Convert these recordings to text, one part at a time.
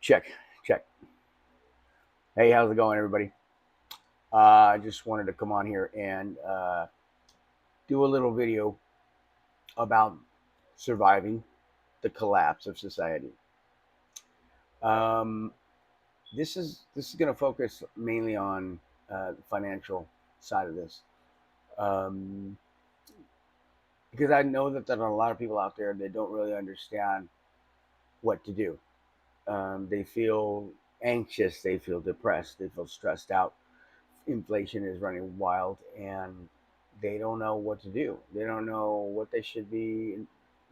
Check, check. Hey, how's it going, everybody? I just wanted to come on here and do a little video about surviving the collapse of society. Um, this is going to focus mainly on the financial side of this, um, because I know that there are a lot of people out there that don't really understand what to do. They feel anxious, they feel depressed, they feel stressed out. Inflation is running wild, and they don't know what to do. They don't know what they should be,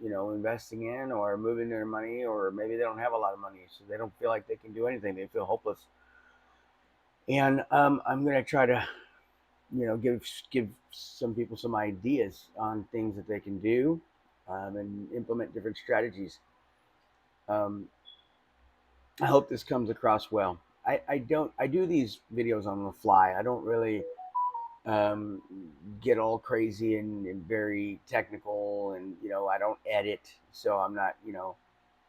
investing in or moving their money, or maybe they don't have a lot of money, so they don't feel like they can do anything. They feel hopeless. And I'm gonna try to, give some people some ideas on things that they can do, and implement different strategies. Um, I hope this comes across well. I do these videos on the fly. I don't really um, get all crazy and very technical, and I don't edit, so I'm not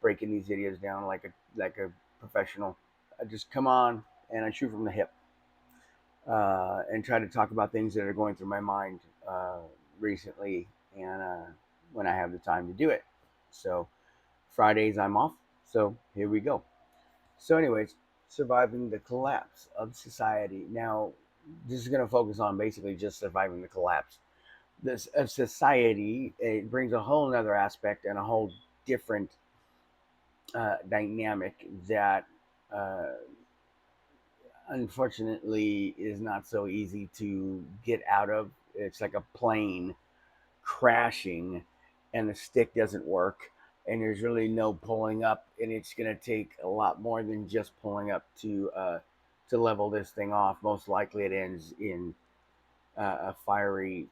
breaking these videos down like a professional. I just come on and I shoot from the hip, and try to talk about things that are going through my mind uh, recently, and when I have the time to do it. So Fridays I'm off, so here we go. So, anyways, surviving the collapse of society. Now, this is going to focus on basically just surviving the collapse. This of society, it brings a whole another aspect and a whole different dynamic that uh, unfortunately is not so easy to get out of. It's like a plane crashing and the stick doesn't work, and there's really no pulling up, and it's going to take a lot more than just pulling up to level this thing off. Most likely it ends in a fiery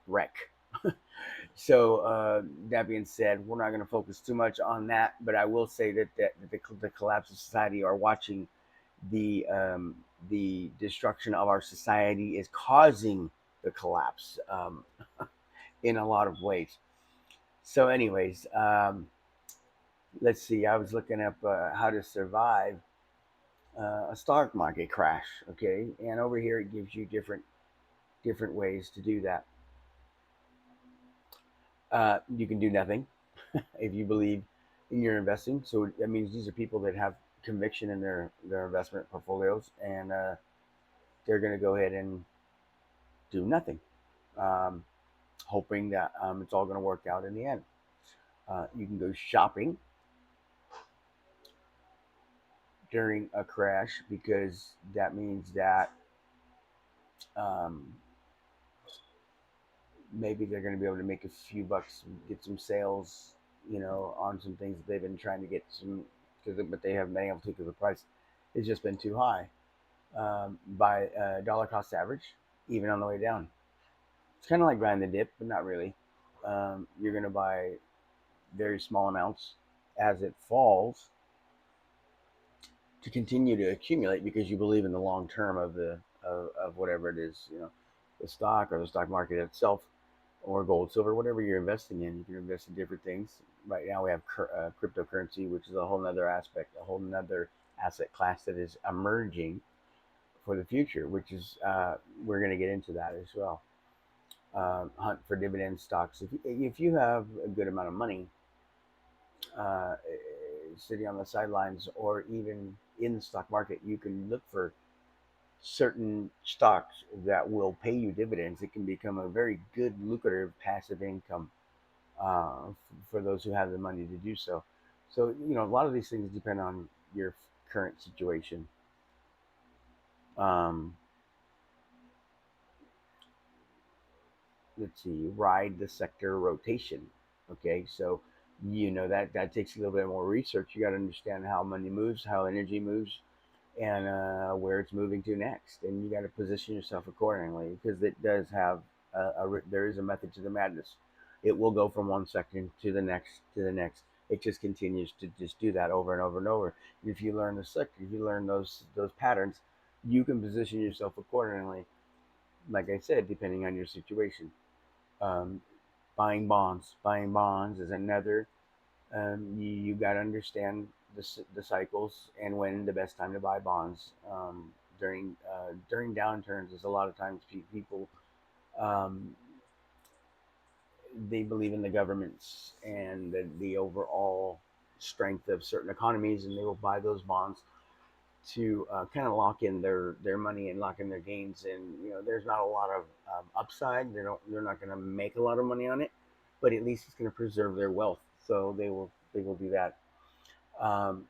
wreck. So that being said, we're not going to focus too much on that, but I will say that the collapse of society, or watching the destruction of our society, is causing the collapse, in a lot of ways. So, anyways, let's see. I was looking up how to survive a stock market crash. Okay, and over here it gives you different ways to do that. You can do nothing if you believe in your investing. So that means these are people that have conviction in their investment portfolios, and they're going to go ahead and do nothing, um, hoping that it's all going to work out in the end. You can go shopping during a crash, because that means that um, maybe they're going to be able to make a few bucks, get some sales, on some things that they've been trying to get some, but they haven't been able to because the price has just been too high, by dollar cost average, even on the way down. It's kind of like buying the dip, but not really. You're going to buy very small amounts as it falls to continue to accumulate, because you believe in the long term of of whatever it is, the stock or the stock market itself, or gold, silver, whatever you're investing in. You can invest in different things. Right now, we have cryptocurrency, which is a whole other aspect, a whole other asset class that is emerging for the future, which is we're going to get into that as well. Hunt for dividend stocks. If you have a good amount of money uh, sitting on the sidelines, or even in the stock market, you can look for certain stocks that will pay you dividends. It can become a very good, lucrative passive income for those who have the money to do so. So, a lot of these things depend on your current situation. Um, let's see, ride the sector rotation. Okay, so that takes a little bit more research. You got to understand how money moves, how energy moves, and where it's moving to next, and you got to position yourself accordingly, because it does have there is a method to the madness. It will go from one section to the next to the next. It just continues to just do that over and over and over. If you learn the sector, if you learn those patterns, you can position yourself accordingly. Like I said, depending on your situation. um, Buying bonds is another. You got to understand the cycles and when the best time to buy bonds. During downturns is a lot of times people, um, they believe in the governments and the overall strength of certain economies, and they will buy those bonds to kind of lock in their money and lock in their gains. And there's not a lot of upside. They're not going to make a lot of money on it, but at least it's going to preserve their wealth. So they will do that. Um,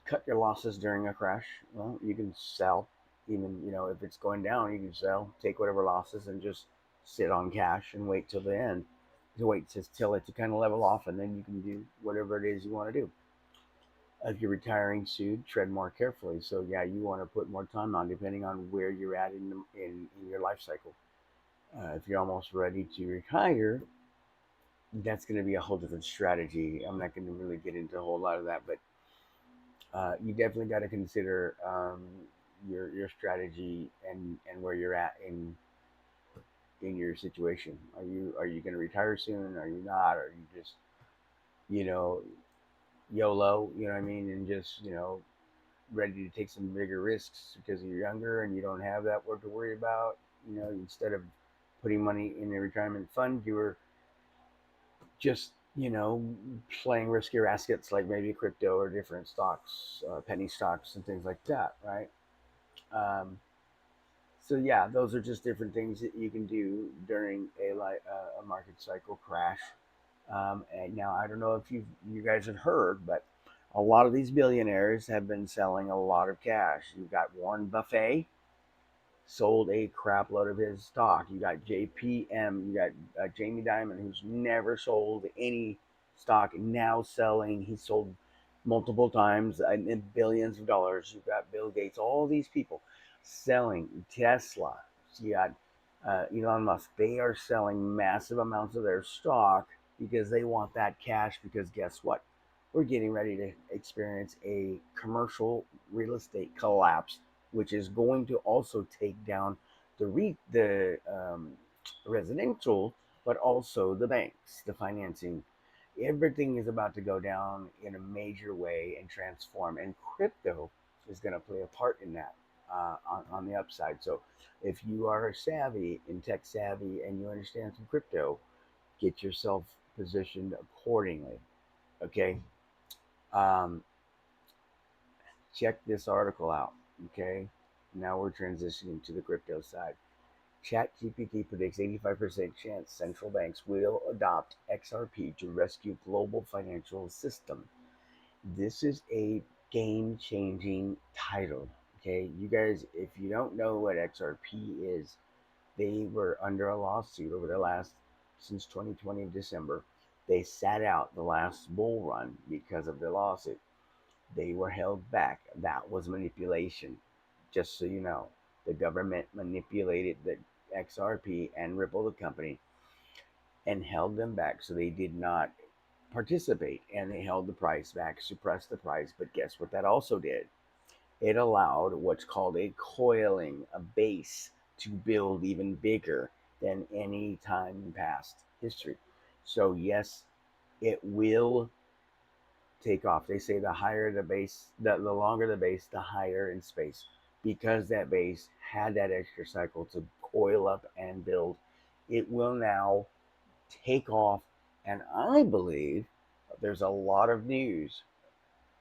Cut your losses during a crash. Well, you can sell, even if it's going down, you can sell, take whatever losses, and just sit on cash and wait till the end, to wait till it to kind of level off, and then you can do whatever it is you want to do. If you're retiring soon, tread more carefully. So yeah, you want to put more time on, depending on where you're at in your life cycle. If you're almost ready to retire, that's going to be a whole different strategy. I'm not going to really get into a whole lot of that, but you definitely got to consider your strategy and where you're at in your situation. Are you going to retire soon? Are you not? Are you just you know YOLO? You know what I mean? And just ready to take some bigger risks because you're younger and you don't have that work to worry about. Instead of putting money in a retirement fund, you were just playing riskier assets like maybe crypto or different stocks, penny stocks and things like that, right? Um, so yeah, those are just different things that you can do during a market cycle crash. And now I don't know if you guys have heard, but a lot of these billionaires have been selling a lot of cash. You've got Warren Buffett sold a crap load of his stock. You got JPM, you got Jamie Dimon, who's never sold any stock, now selling. He sold multiple times in billions of dollars. You've got Bill Gates, all these people selling Tesla. You got Elon Musk. They are selling massive amounts of their stock because they want that cash. Because guess what? We're getting ready to experience a commercial real estate collapse, which is going to also take down the residential, but also the banks, the financing. Everything is about to go down in a major way and transform, and crypto is going to play a part in that on the upside. So, if you are savvy and tech savvy and you understand some crypto, get yourself positioned accordingly. Okay. Um, Check this article out. Okay. Now we're transitioning to the crypto side. ChatGPT predicts 85% chance central banks will adopt XRP to rescue global financial system. This is a game changing title. Okay. You guys, if you don't know what XRP is, they were under a lawsuit over the last, since 2020 December. They sat out the last bull run because of the lawsuit. They were held back. That was manipulation. Just so you know, the government manipulated the XRP and Ripple, the company, and held them back so they did not participate. And they held the price back, suppressed the price. But guess what that also did? It allowed what's called a coiling, a base, to build even bigger than any time in past history. So, yes, it will take off. They say the higher the base, the longer the base, the higher in space, because that base had that extra cycle to coil up and build. It will now take off, and I believe there's a lot of news.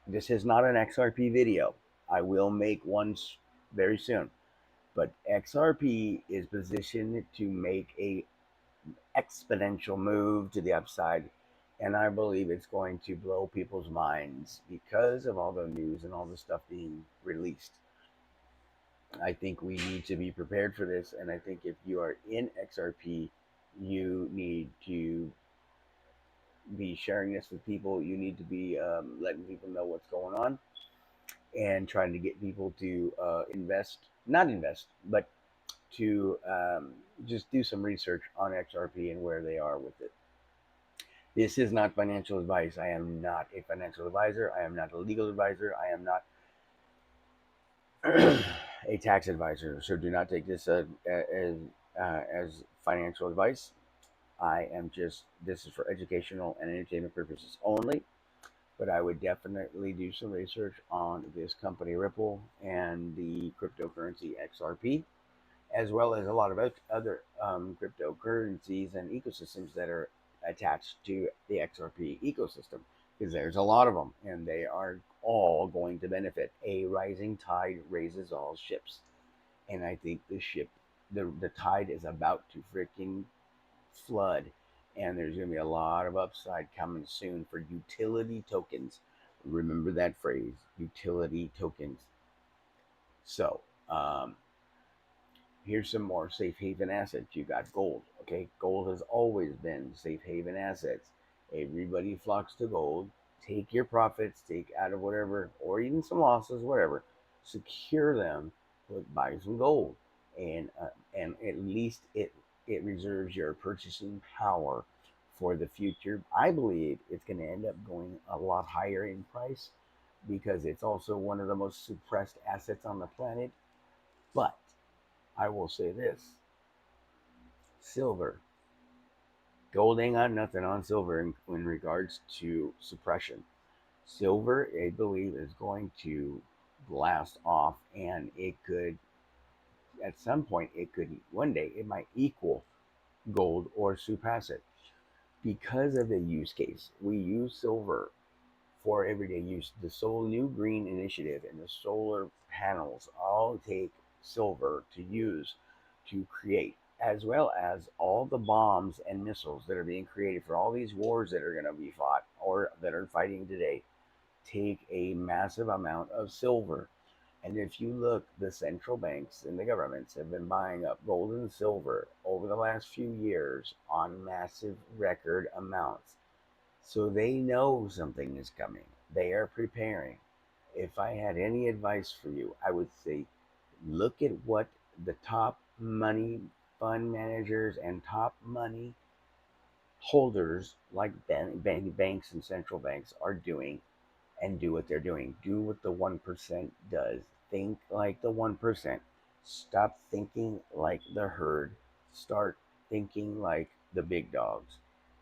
This is not an XRP video. I will make one very soon, but XRP is positioned to make a exponential move to the upside. And I believe it's going to blow people's minds because of all the news and all the stuff being released. I think we need to be prepared for this. And I think if you are in XRP, you need to be sharing this with people. You need to be letting people know what's going on and trying to get people to not invest, but to just do some research on XRP and where they are with it. This is not financial advice. I am not a financial advisor. I am not a legal advisor. I am not a tax advisor. So do not take this as financial advice. This is for educational and entertainment purposes only. but I would definitely do some research on this company Ripple and the cryptocurrency XRP, as well as a lot of other cryptocurrencies and ecosystems that are attached to the XRP ecosystem, because there's a lot of them, and they are all going to benefit. A rising tide raises all ships, and I think the tide is about to freaking flood, and there's going to be a lot of upside coming soon for utility tokens. Remember that phrase, utility tokens. So, um, here's some more safe haven assets. You got gold. Okay, gold has always been safe haven assets. Everybody flocks to gold. Take your profits, take out of whatever, or even some losses, whatever. Secure them. Buy some gold, and at least it reserves your purchasing power for the future. I believe it's going to end up going a lot higher in price because it's also one of the most suppressed assets on the planet. But I will say this: silver. Gold ain't got nothing on silver in regards to suppression. Silver, I believe, is going to blast off, and it could, at some point, it could, one day, it might equal gold or surpass it because of the use case. We use silver for everyday use. The Soul New Green Initiative and the solar panels all take silver to use to create, as well as all the bombs and missiles that are being created for all these wars that are going to be fought or that are fighting today, take a massive amount of silver. And if you look, the central banks and the governments have been buying up gold and silver over the last few years on massive record amounts. So they know something is coming. They are preparing. If I had any advice for you, I would say look at what the top money fund managers and top money holders like banks and central banks are doing, and do what they're doing. Do what the 1% does. Think like the 1%. Stop thinking like the herd. Start thinking like the big dogs.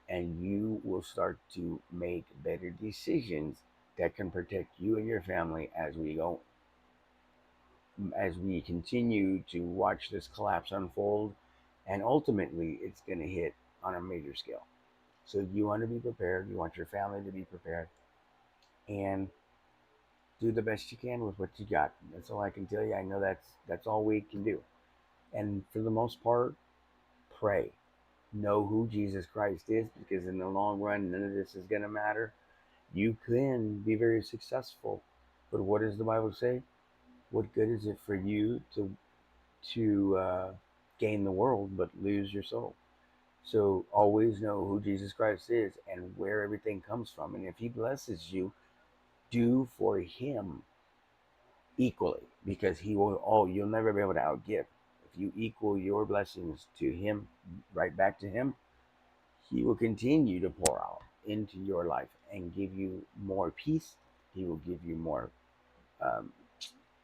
And you will start to make better decisions that can protect you and your family as we continue to watch this collapse unfold. And ultimately, it's going to hit on a major scale. So you want to be prepared. You want your family to be prepared. And do the best you can with what you got. That's all I can tell you. I know that's all we can do. And for the most part, pray. Know who Jesus Christ is, because in the long run, none of this is going to matter. You can be very successful, but what does the Bible say? What good is it for you to gain the world but lose your soul? So always know who Jesus Christ is and where everything comes from. And if He blesses you, do for Him equally, because he will, oh, you'll never be able to outgive. If you equal your blessings to him, right back to him, he will continue to pour out into your life and give you more peace. He will give you more um,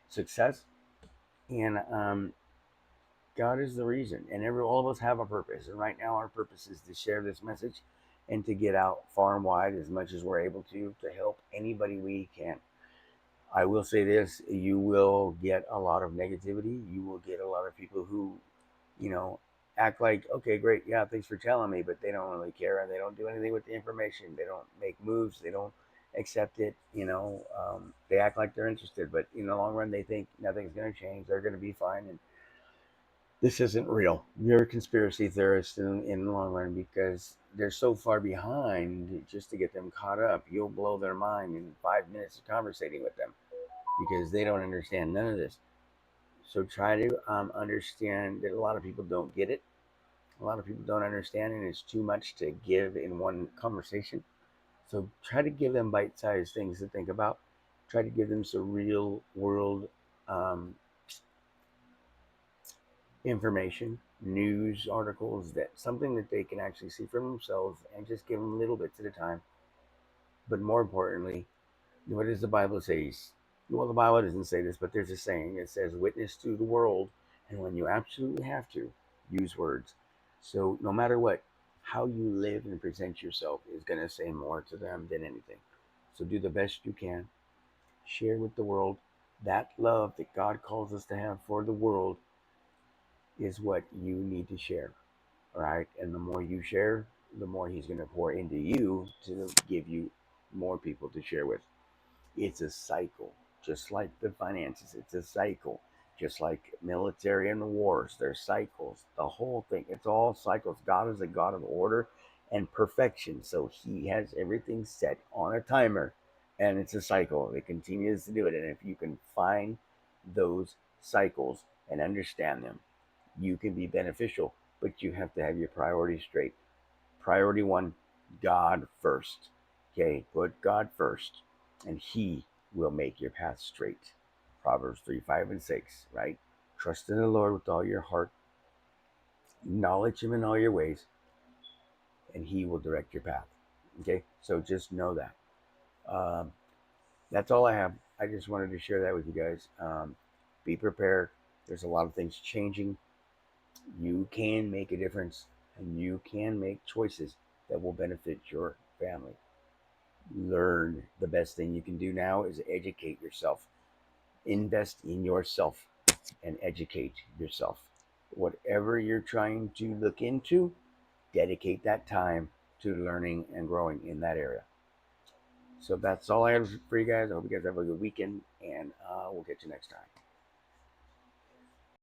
success, and God is the reason. And all of us have a purpose, and right now our purpose is to share this message and to get out far and wide as much as we're able to help anybody we can. I will say this: you will get a lot of negativity. You will get a lot of people who, you know, act like, okay, great, yeah, thanks for telling me, but they don't really care and they don't do anything with the information. They don't make moves. They don't accept it. They act like they're interested, but in the long run, they think nothing's going to change. They're going to be fine, and this isn't real. You're a conspiracy theorist in the long run, because they're so far behind. Just to get them caught up, you'll blow their mind in 5 minutes of conversating with them, because they don't understand none of this. So try to understand that a lot of people don't get it. A lot of people don't understand, and it's too much to give in one conversation. So try to give them bite-sized things to think about. Try to give them some real world um, information, news articles, that something that they can actually see for themselves, and just give them little bits at a time. But more importantly, what does the Bible say? Well, the Bible doesn't say this, but there's a saying. It says, "Witness to the world," and when you absolutely have to, use words. So no matter what, how you live and present yourself is going to say more to them than anything. So do the best you can. Share with the world. That love that God calls us to have for the world is what you need to share. All right. And the more you share, the more He's going to pour into you to give you more people to share with. It's a cycle, just like the finances. It's a cycle, just like military and the wars. There's cycles. The whole thing. It's all cycles. God is a God of order and perfection. So He has everything set on a timer, and it's a cycle. It continues to do it. And if you can find those cycles and understand them, you can be beneficial. But you have to have your priorities straight. Priority one, God first. Okay, put God first, and He will make your path straight. Proverbs 3, 5, and 6, right? Trust in the Lord with all your heart, acknowledge Him in all your ways, and He will direct your path. Okay, so just know that. Um, that's all I have. I just wanted to share that with you guys. Be prepared. There's a lot of things changing. You can make a difference, and you can make choices that will benefit your family. Learn. The best thing you can do now is educate yourself. Invest in yourself and educate yourself. Whatever you're trying to look into, dedicate that time to learning and growing in that area. So that's all I have for you guys. I hope you guys have a good weekend, and we'll catch you next time.